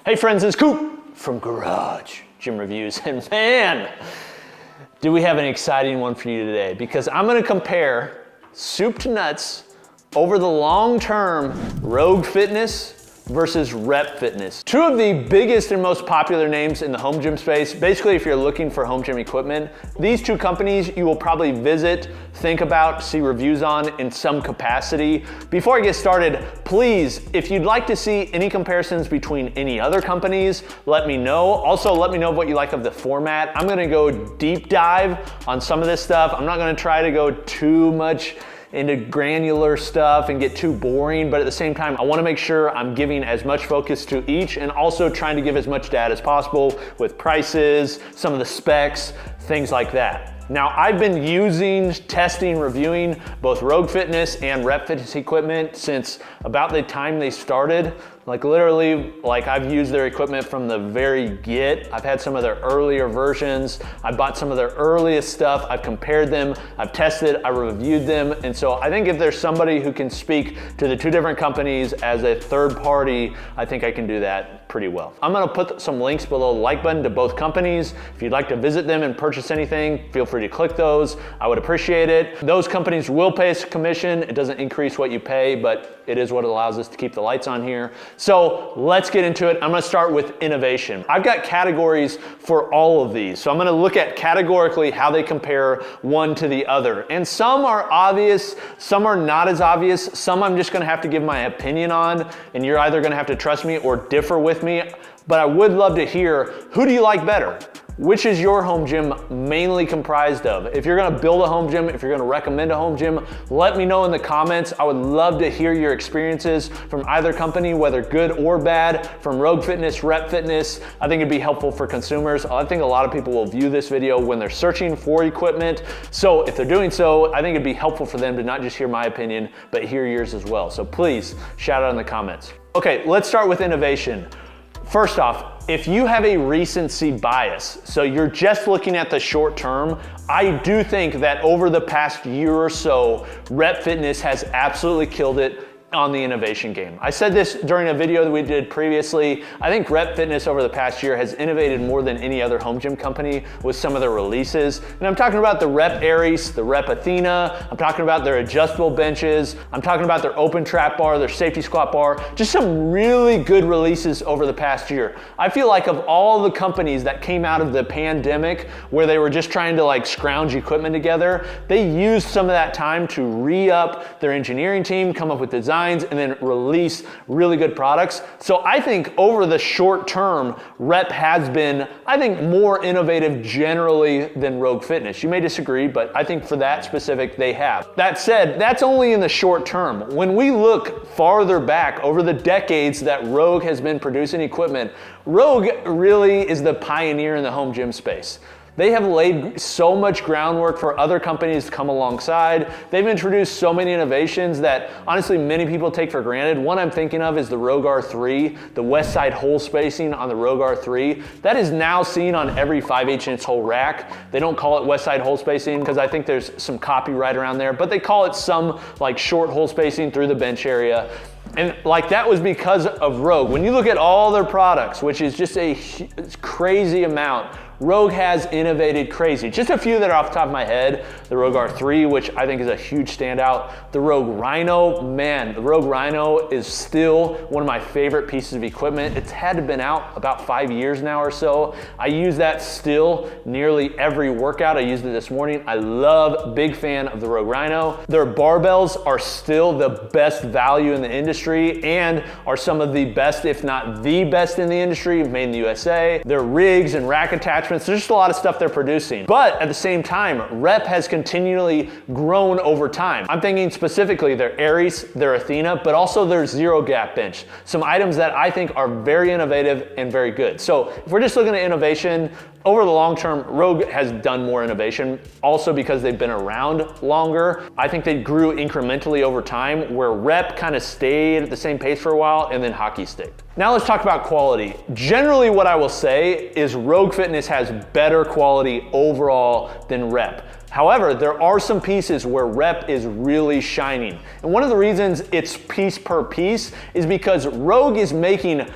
Hey friends, it's Coop from Garage Gym Reviews, and man, do we have an exciting one for you today, because I'm gonna compare soup to nuts over the long term Rogue Fitness versus Rep Fitness. Two of the biggest and most popular names in the home gym space. Basically, if you're looking for home gym equipment, these two companies you will probably visit, think about, see reviews on in some capacity. Before I get started, please, if you'd like to see any comparisons between any other companies, let me know. Also, let me know what you like of the format. I'm gonna go deep dive on some of this stuff. I'm not gonna try to go too much into granular stuff and get too boring, but at the same time, I wanna make sure I'm giving as much focus to each and also trying to give as much data as possible with prices, some of the specs, things like that. Now, I've been using, testing, reviewing both Rogue Fitness and Rep Fitness equipment since about the time they started. Like literally, I've used their equipment from the very get. I've had some of their earlier versions. I bought some of their earliest stuff. I've compared them, I've tested, I reviewed them. And so I think if there's somebody who can speak to the two different companies as a third party, I think I can do that pretty well. I'm gonna put some links below the like button to both companies. If you'd like to visit them and purchase anything, feel free to click those. I would appreciate it. Those companies will pay us a commission. It doesn't increase what you pay, but it is what allows us to keep the lights on here. So let's get into it. I'm gonna start with innovation. I've got categories for all of these. So I'm gonna look at categorically how they compare one to the other. And some are obvious, some are not as obvious. Some I'm just gonna have to give my opinion on, and you're either gonna have to trust me or differ with me. But I would love to hear, who do you like better? Which is your home gym mainly comprised of? If you're gonna build a home gym, if you're gonna recommend a home gym, let me know in the comments. I would love to hear your experiences from either company, whether good or bad, from Rogue Fitness, Rep Fitness. I think it'd be helpful for consumers. I think a lot of people will view this video when they're searching for equipment. So if they're doing so, I think it'd be helpful for them to not just hear my opinion, but hear yours as well. So please shout out in the comments. Okay, let's start with innovation. First off, if you have a recency bias, so you're just looking at the short term, I do think that over the past year or so, Rep Fitness has absolutely killed it on the innovation game. I said this during a video that we did previously. I think Rep Fitness over the past year has innovated more than any other home gym company with some of their releases. And I'm talking about the Rep Aries, the Rep Athena, I'm talking about their adjustable benches, I'm talking about their open trap bar, their safety squat bar, just some really good releases over the past year. I feel like of all the companies that came out of the pandemic where they were just trying to scrounge equipment together, they used some of that time to re-up their engineering team, come up with designs, and then release really good products. So I think over the short term, Rep has been, I think, more innovative generally than Rogue Fitness. You may disagree, but I think for that specific, they have. That said, that's only in the short term. When we look farther back over the decades that Rogue has been producing equipment, Rogue really is the pioneer in the home gym space. They have laid so much groundwork for other companies to come alongside. They've introduced so many innovations that honestly many people take for granted. One I'm thinking of is the Rogue R3, the west side hole spacing on the Rogue R3. That is now seen on every 5/8" hole rack. They don't call it west side hole spacing because I think there's some copyright around there, but they call it some short hole spacing through the bench area. And that was because of Rogue. When you look at all their products, which is just a crazy amount, Rogue has innovated crazy. Just a few that are off the top of my head. The Rogue R3, which I think is a huge standout. The Rogue Rhino, man, the Rogue Rhino is still one of my favorite pieces of equipment. It's had to been out about 5 years now or so. I use that still nearly every workout. I used it this morning. I love, big fan of the Rogue Rhino. Their barbells are still the best value in the industry and are some of the best, if not the best in the industry, made in the USA. Their rigs and rack attachments, there's just a lot of stuff they're producing. But at the same time, Rep has continually grown over time. I'm thinking specifically their Aries, their Athena, but also their zero gap bench. Some items that I think are very innovative and very good. So if we're just looking at innovation, over the long term, Rogue has done more innovation, also because they've been around longer. I think they grew incrementally over time, where Rep kind of stayed at the same pace for a while and then hockey sticked. Now let's talk about quality. Generally what I will say is Rogue Fitness has better quality overall than Rep. However, there are some pieces where Rep is really shining. And one of the reasons it's piece per piece is because Rogue is making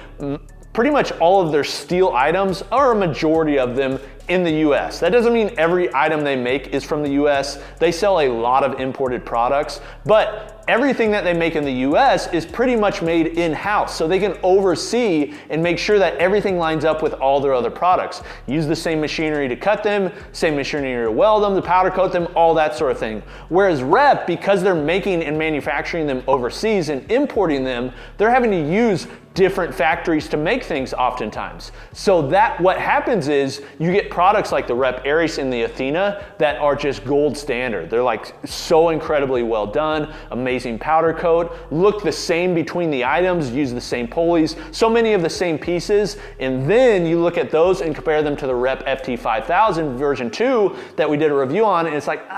pretty much all of their steel items, or a majority of them, in the US. That doesn't mean every item they make is from the US. They sell a lot of imported products, but everything that they make in the US is pretty much made in-house, so they can oversee and make sure that everything lines up with all their other products. Use the same machinery to cut them, same machinery to weld them, to powder coat them, all that sort of thing. Whereas Rep, because they're making and manufacturing them overseas and importing them, they're having to use different factories to make things oftentimes. So that what happens is you get products like the Rep Aries and the Athena that are just gold standard. They're like so incredibly well done, amazing powder coat, look the same between the items, use the same pulleys, so many of the same pieces, and then you look at those and compare them to the Rep FT5000 version 2 that we did a review on, and it's like,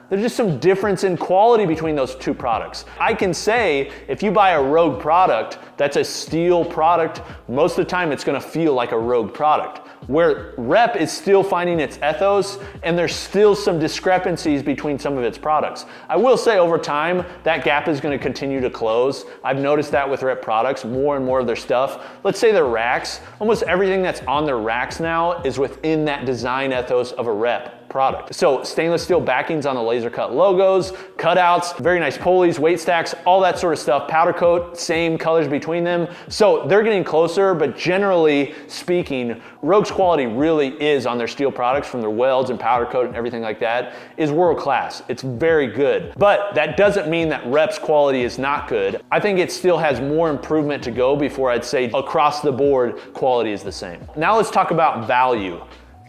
there's just some difference in quality between those two products. I can say if you buy a Rogue product that's a steel product, most of the time it's gonna feel like a Rogue product. Where Rep is still finding its ethos, and there's still some discrepancies between some of its products. I will say over time, that gap is gonna continue to close. I've noticed that with Rep products, more and more of their stuff. Let's say their racks, almost everything that's on their racks now is within that design ethos of a Rep product. So stainless steel backings on the laser cut logos, cutouts, very nice pulleys, weight stacks, all that sort of stuff. Powder coat, same colors between them. So they're getting closer, but generally speaking, Rogue's quality really is on their steel products, from their welds and powder coat and everything like that, is world class. It's very good. But that doesn't mean that Rep's quality is not good. I think it still has more improvement to go before I'd say across the board quality is the same. Now let's talk about value.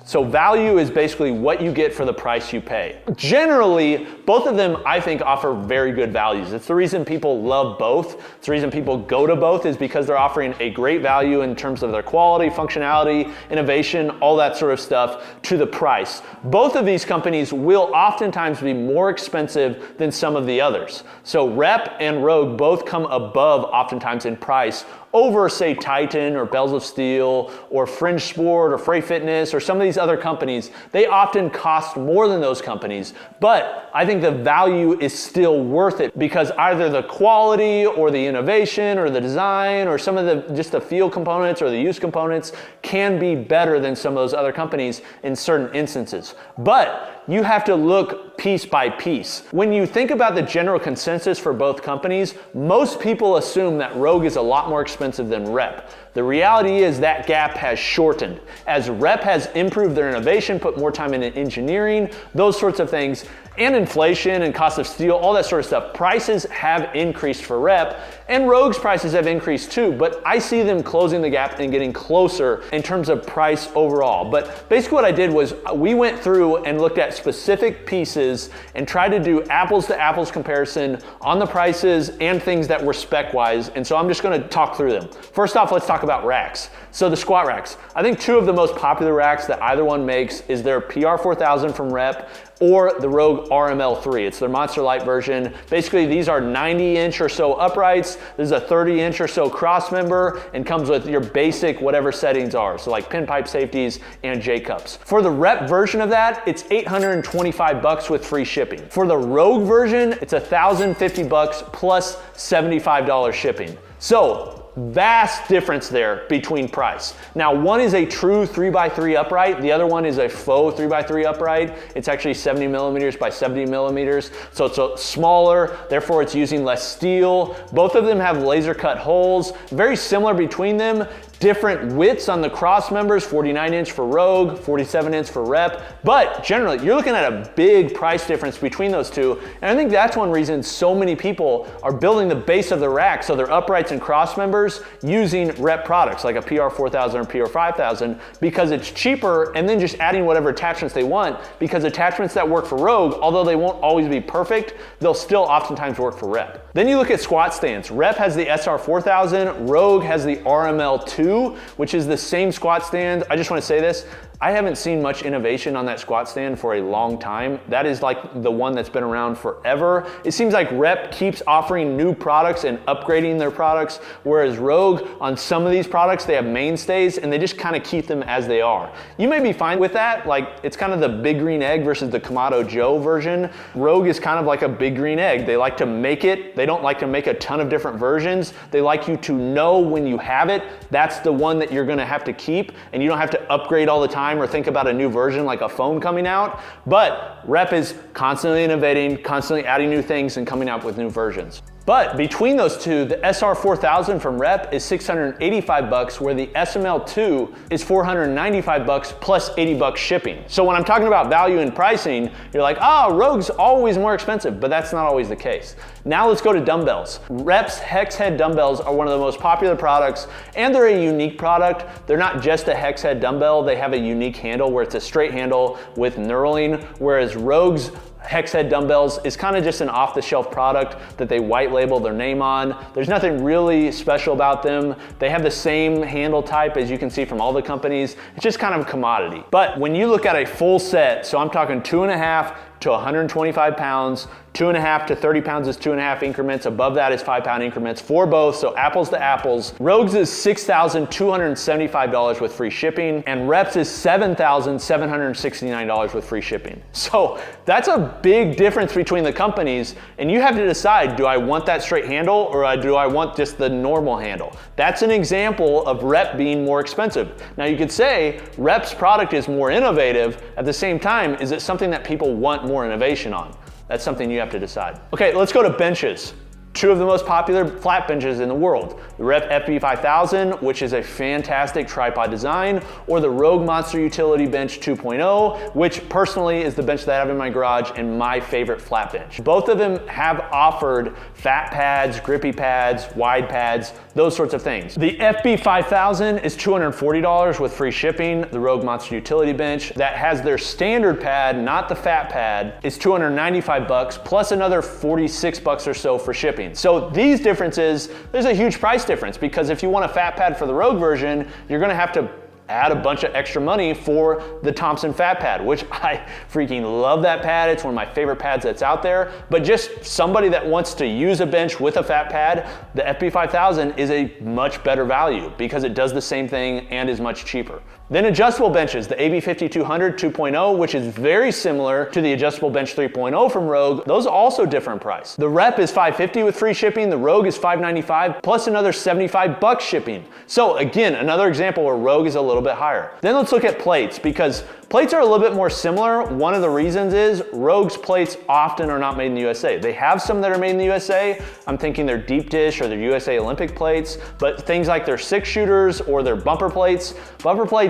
So value is basically what you get for the price you pay. Generally, both of them I think offer very good values. It's the reason people love both. It's the reason people go to both, is because they're offering a great value in terms of their quality, functionality, innovation, all that sort of stuff to the price. Both of these companies will oftentimes be more expensive than some of the others. So Rep and Rogue both come above oftentimes in price over, say, Titan or Bells of Steel or Fringe Sport or Freight Fitness or some of these other companies. They often cost more than those companies, but I think the value is still worth it, because either the quality or the innovation or the design or some of the just the feel components or the use components can be better than some of those other companies in certain instances. But you have to look piece by piece. When you think about the general consensus for both companies, most people assume that Rogue is a lot more expensive than Rep. The reality is that gap has shortened. As Rep has improved their innovation, put more time into engineering, those sorts of things, and inflation and cost of steel, all that sort of stuff, prices have increased for Rep, and Rogue's prices have increased too, but I see them closing the gap and getting closer in terms of price overall. But basically what I did was we went through and looked at specific pieces and tried to do apples to apples comparison on the prices and things that were spec-wise, and so I'm just gonna talk through them. First off, let's talk about racks. So the squat racks. I think two of the most popular racks that either one makes is their PR4000 from Rep or the Rogue RML3. It's their Monster Light version. Basically, these are 90-inch or so uprights. This is a 30-inch or so cross member and comes with your basic whatever settings are. So like pinpipe safeties and J-cups. For the Rep version of that, it's $825 with free shipping. For the Rogue version, it's $1,050 plus $75 shipping. So vast difference there between price. Now, one is a true 3x3 upright. The other one is a faux 3x3 upright. It's actually 70 millimeters by 70 millimeters. So it's a smaller, therefore it's using less steel. Both of them have laser cut holes. Very similar between them. Different widths on the cross members, 49-inch for Rogue, 47-inch for Rep, but generally you're looking at a big price difference between those two, and I think that's one reason so many people are building the base of the rack, so their uprights and cross members, using Rep products like a PR4000 or PR5000, because it's cheaper, and then just adding whatever attachments they want, because attachments that work for Rogue, although they won't always be perfect, they'll still oftentimes work for Rep. Then you look at squat stands. Rep has the SR4000, Rogue has the RML2, which is the same squat stand. I just want to say this, I haven't seen much innovation on that squat stand for a long time. That is like the one that's been around forever. It seems like Rep keeps offering new products and upgrading their products, whereas Rogue, on some of these products, they have mainstays and they just kind of keep them as they are. You may be fine with that. Like, it's kind of the big green egg versus the Kamado Joe version. Rogue is kind of like a big green egg. They like to make it. They don't like to make a ton of different versions. They like you to know when you have it, that's the one that you're gonna have to keep, and you don't have to upgrade all the time or think about a new version like a phone coming out. But Rep is constantly innovating, constantly adding new things and coming out with new versions. But between those two, the SR4000 from Rep is $685, where the SML2 is $495 plus $80 shipping. So when I'm talking about value and pricing, you're like, oh, Rogue's always more expensive, but that's not always the case. Now let's go to dumbbells. Rep's hex head dumbbells are one of the most popular products, and they're a unique product. They're not just a hex head dumbbell, they have a unique handle where it's a straight handle with knurling, whereas Rogue's hex head dumbbells is kind of just an off-the-shelf product that they white label their name on. There's nothing really special about them. They have the same handle type as you can see from all the companies. It's just kind of a commodity. But when you look at a full set, so I'm talking 2.5 to 125 pounds, 2.5 to 30 pounds is 2.5 increments. Above that is 5-pound increments for both, so apples to apples. Rogue's is $6,275 with free shipping, and Rep's is $7,769 with free shipping. So that's a big difference between the companies, and you have to decide, do I want that straight handle or do I want just the normal handle? That's an example of Rep being more expensive. Now you could say Rep's product is more innovative. At the same time, is it something that people want more innovation on? That's something you have to decide. Okay, let's go to benches. Two of the most popular flat benches in the world. The Rep FB5000, which is a fantastic tripod design, or the Rogue Monster Utility Bench 2.0, which personally is the bench that I have in my garage and my favorite flat bench. Both of them have offered fat pads, grippy pads, wide pads, those sorts of things. The FB5000 is $240 with free shipping. The Rogue Monster Utility Bench that has their standard pad, not the fat pad, is $295 plus another $46 or so for shipping. So these differences, there's a huge price difference, because if you want a fat pad for the Rogue version, you're gonna have to add a bunch of extra money for the Thompson fat pad, which I freaking love that pad. It's one of my favorite pads that's out there. But just somebody that wants to use a bench with a fat pad, the FB5000 is a much better value because it does the same thing and is much cheaper. Then adjustable benches, the AB5200 2.0, which is very similar to the adjustable bench 3.0 from Rogue. Those are also different price. The Rep is $550 with free shipping. The Rogue is $595 plus another $75 shipping. So again, another example where Rogue is a little bit higher. Then let's look at plates, because plates are a little bit more similar. One of the reasons is Rogue's plates often are not made in the USA. They have some that are made in the USA. I'm thinking their deep dish or their USA Olympic plates, but things like their 6-shooters or their bumper plates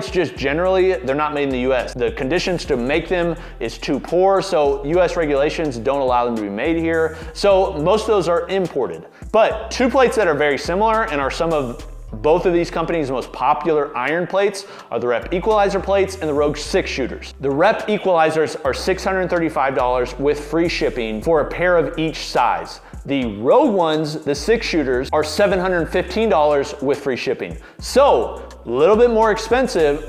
just generally, they're not made in the US. The conditions to make them is too poor, so US regulations don't allow them to be made here. So most of those are imported. But two plates that are very similar and are some of both of these companies' most popular iron plates are the Rep Equalizer plates and the Rogue 6-shooters. The Rep Equalizers are $635 with free shipping for a pair of each size. The Rogue ones, the 6-shooters, are $715 with free shipping. So a little bit more expensive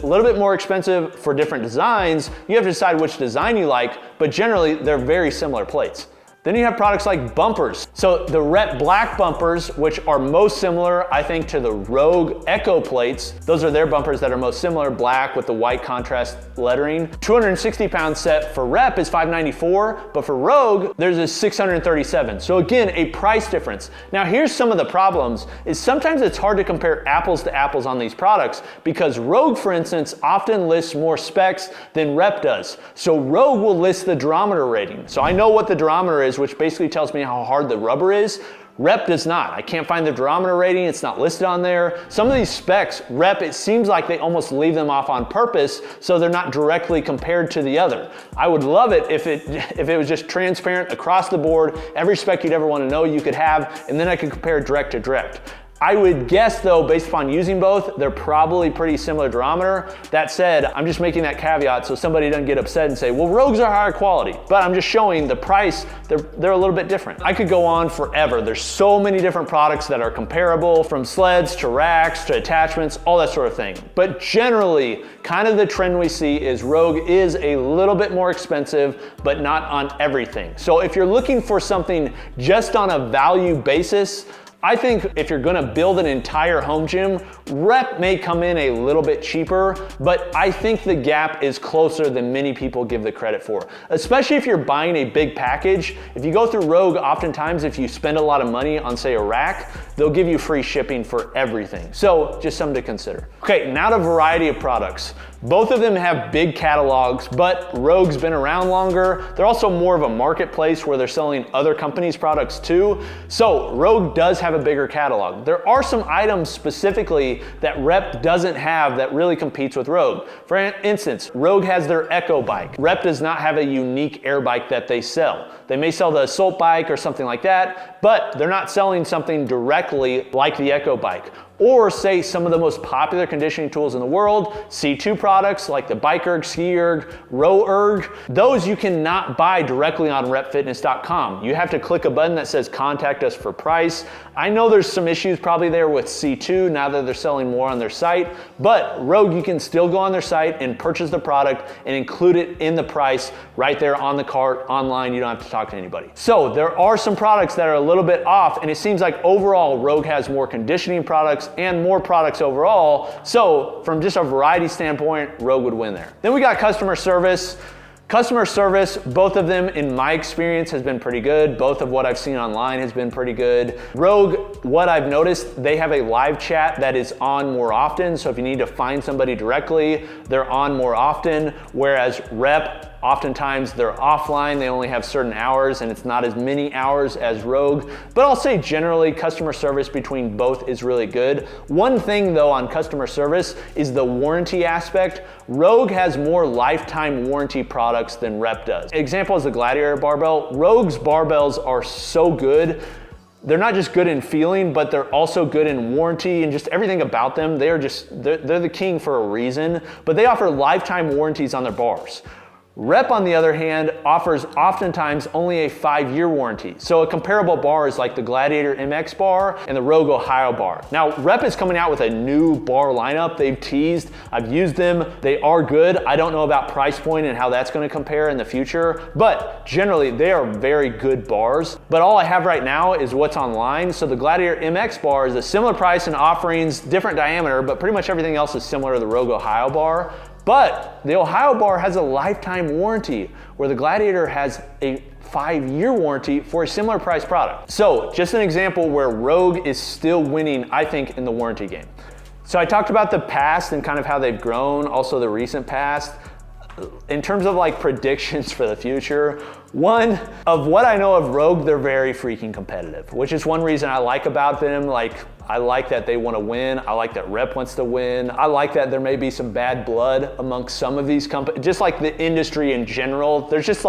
for different designs. You have to decide which design you like, but generally they're very similar plates. Then you have products like bumpers. So the Rep Black bumpers, which are most similar, I think, to the Rogue Echo plates. Those are their bumpers that are most similar, black with the white contrast lettering. 260-pound set for Rep is $594, but for Rogue, there's a $637. So again, a price difference. Now here's some of the problems, is sometimes it's hard to compare apples to apples on these products, because Rogue, for instance, often lists more specs than Rep does. So Rogue will list the durometer rating. So I know what the durometer is, which basically tells me how hard the rubber is. Rep does not. I can't find the durometer rating. It's not listed on there. Some of these specs, Rep, it seems like they almost leave them off on purpose so they're not directly compared to the other. I would love it if it was just transparent across the board. Every spec you'd ever want to know you could have, and then I could compare direct to direct. I would guess though, based upon using both, they're probably pretty similar durometer. That said, I'm just making that caveat so somebody doesn't get upset and say, well, Rogues are higher quality. But I'm just showing the price, they're a little bit different. I could go on forever. There's so many different products that are comparable, from sleds to racks to attachments, all that sort of thing. But generally, kind of the trend we see is Rogue is a little bit more expensive, but not on everything. So if you're looking for something just on a value basis, I think if you're gonna build an entire home gym, Rep may come in a little bit cheaper, but I think the gap is closer than many people give the credit for. Especially if you're buying a big package. If you go through Rogue, oftentimes if you spend a lot of money on, say, a rack, they'll give you free shipping for everything. So just something to consider. Okay, now to variety of products. Both of them have big catalogs, but Rogue's been around longer. They're also more of a marketplace where they're selling other companies' products too. So Rogue does have a bigger catalog. There are some items specifically that Rep doesn't have that really competes with Rogue. For instance, Rogue has their Echo bike. Rep does not have a unique air bike that they sell. They may sell the Assault bike or something like that, but they're not selling something directly like the Echo bike. Or say some of the most popular conditioning tools in the world, C2 products like the Bike Erg, Ski Erg, Row Erg, those you cannot buy directly on repfitness.com. You have to click a button that says contact us for price. I know there's some issues probably there with C2 now that they're selling more on their site, but Rogue, you can still go on their site and purchase the product and include it in the price right there on the cart online. You don't have to talk to anybody. So there are some products that are a little bit off, and it seems like overall Rogue has more conditioning products and more products overall. So from just a variety standpoint, Rogue would win there. Then we got customer service. Customer service, both of them in my experience has been pretty good. Both of what I've seen online has been pretty good. Rogue, what I've noticed, they have a live chat that is on more often. So if you need to find somebody directly, they're on more often. Whereas Rep, oftentimes they're offline, they only have certain hours and it's not as many hours as Rogue. But I'll say generally customer service between both is really good. One thing though on customer service is the warranty aspect. Rogue has more lifetime warranty products than Rep does. Example is the Gladiator barbell. Rogue's barbells are so good. They're not just good in feeling, but they're also good in warranty and just everything about them. They're the king for a reason, but they offer lifetime warranties on their bars. Rep, on the other hand, offers oftentimes only a 5-year warranty. So a comparable bar is like the Gladiator MX bar and the Rogue Ohio bar. Now, Rep is coming out with a new bar lineup. They've teased, I've used them. They are good. I don't know about price point and how that's gonna compare in the future, but generally they are very good bars. But all I have right now is what's online. So the Gladiator MX bar is a similar price and offerings, different diameter, but pretty much everything else is similar to the Rogue Ohio bar. But the Ohio bar has a lifetime warranty, where the Gladiator has a 5-year warranty for a similar price product. So just an example where Rogue is still winning, I think, in the warranty game. So I talked about the past and kind of how they've grown, also the recent past. In terms of like predictions for the future, one of what I know of Rogue, they're very freaking competitive, which is one reason I like about them. Like, I like that they want to win. I like that Rep wants to win. I like that there may be some bad blood amongst some of these companies, just like the industry in general. There's just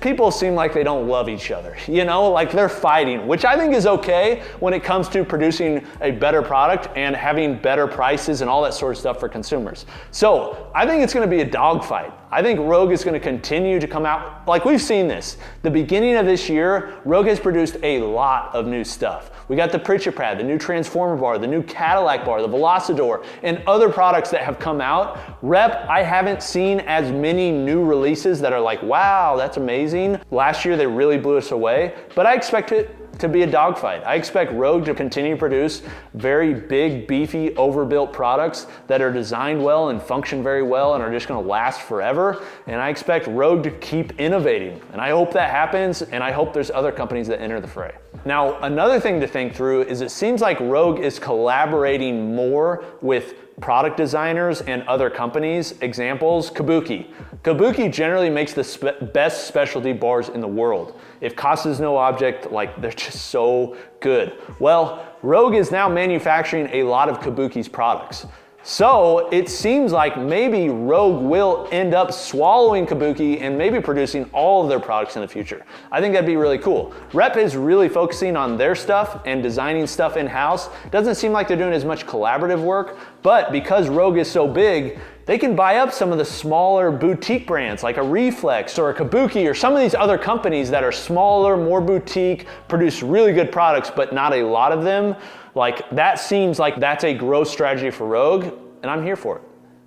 people seem like they don't love each other, you know, like they're fighting, which I think is okay when it comes to producing a better product and having better prices and all that sort of stuff for consumers. So I think it's gonna be a dogfight. I think Rogue is gonna continue to come out, like we've seen this. The beginning of this year, Rogue has produced a lot of new stuff. We got the Pritchett Pad, the new Transformer bar, the new Cadillac bar, the Velocidor, and other products that have come out. Rep, I haven't seen as many new releases that are like, wow, that's amazing. Last year, they really blew us away, but I expect it to be a dogfight. I expect Rogue to continue to produce very big, beefy, overbuilt products that are designed well and function very well and are just gonna last forever. And I expect Rogue to keep innovating. And I hope that happens, and I hope there's other companies that enter the fray. Now, another thing to think through is it seems like Rogue is collaborating more with product designers and other companies. Examples, Kabuki. Kabuki generally makes the best specialty bars in the world. If cost is no object, like they're just so good. Well, Rogue is now manufacturing a lot of Kabuki's products. So it seems like maybe Rogue will end up swallowing Kabuki and maybe producing all of their products in the future. I think that'd be really cool. Rep is really focusing on their stuff and designing stuff in-house. Doesn't seem like they're doing as much collaborative work, but because Rogue is so big, they can buy up some of the smaller boutique brands like a Reflex or a Kabuki or some of these other companies that are smaller, more boutique, produce really good products, but not a lot of them. Like, that seems like that's a growth strategy for Rogue, and I'm here for it.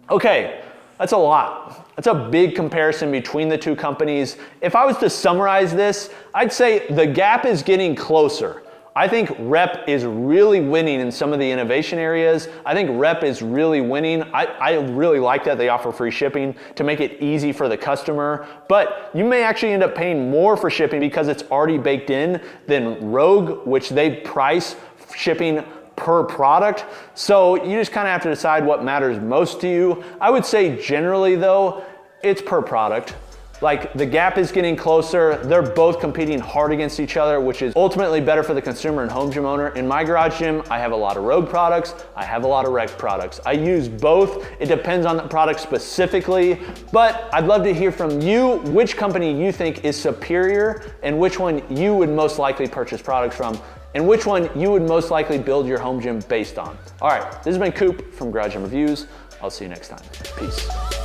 Okay, that's a lot. That's a big comparison between the two companies. If I was to summarize this, I'd say the gap is getting closer. I think Rep is really winning in some of the innovation areas. I think Rep is really winning. I really like that they offer free shipping to make it easy for the customer, but you may actually end up paying more for shipping because it's already baked in than Rogue, which they price shipping per product. So you just kind of have to decide what matters most to you. I would say generally though, it's per product. Like, the gap is getting closer. They're both competing hard against each other, which is ultimately better for the consumer and home gym owner. In my garage gym, I have a lot of Rogue products. I have a lot of Rec products. I use both. It depends on the product specifically, but I'd love to hear from you which company you think is superior and which one you would most likely purchase products from and which one you would most likely build your home gym based on. All right, this has been Coop from Garage Gym Reviews. I'll see you next time. Peace.